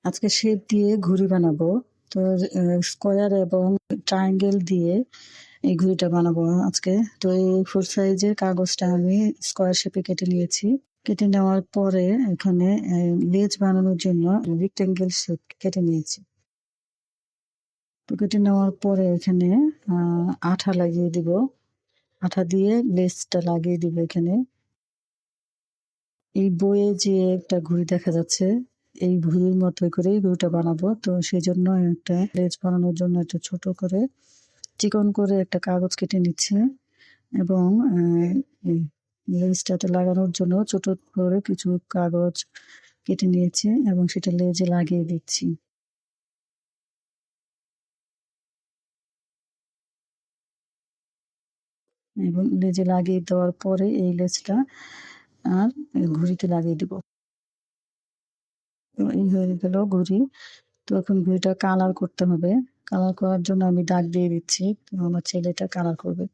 আজকে শেপ দিয়ে ঘুড়ি বানাবো। তো স্কোয়ার এবং ট্রায়াঙ্গেল দিয়ে এই ঘুড়িটা বানাবো আজকে। তো এই ফুল সাইজের কাগজটা আমি স্কোয়ার শেপে কেটে নিয়েছি। কেটে নেওয়ার পরে এখানে লেজ বানানোর জন্য রেক্টেঙ্গেল শেপ কেটে নিয়েছি। তো কেটে নেওয়ার পরে এখানে আঠা লাগিয়ে দিব। আঠা দিয়ে লেজটা লাগিয়ে দিব এখানে। এই বইয়ে যে একটা ঘুড়ি দেখা যাচ্ছে, এই ঘুড়ির মতো করেই ঘুড়িটা বানাবো। তো সেই জন্য একটা লেজ বানানোর জন্য একটা ছোট করে চিকন করে একটা কাগজ কেটে নিচ্ছে এবং এই লেজটাতে লাগানোর জন্য ছোট করে কিছু কাগজ কেটে নিয়েছি এবং সেটা লেজে লাগিয়ে দিচ্ছি। এবং লেজে লাগিয়ে দেওয়ার পরে এই লেজটা আর ঘুড়িতে লাগিয়ে দিব। তো এই হয়ে গেল ঘুড়ি। তো এখন ঘুড়িটা কালার করতে হবে। কালার করার জন্য আমি দাগ দিয়ে দিচ্ছি। তো আমার ছেলেটা কালার করবে।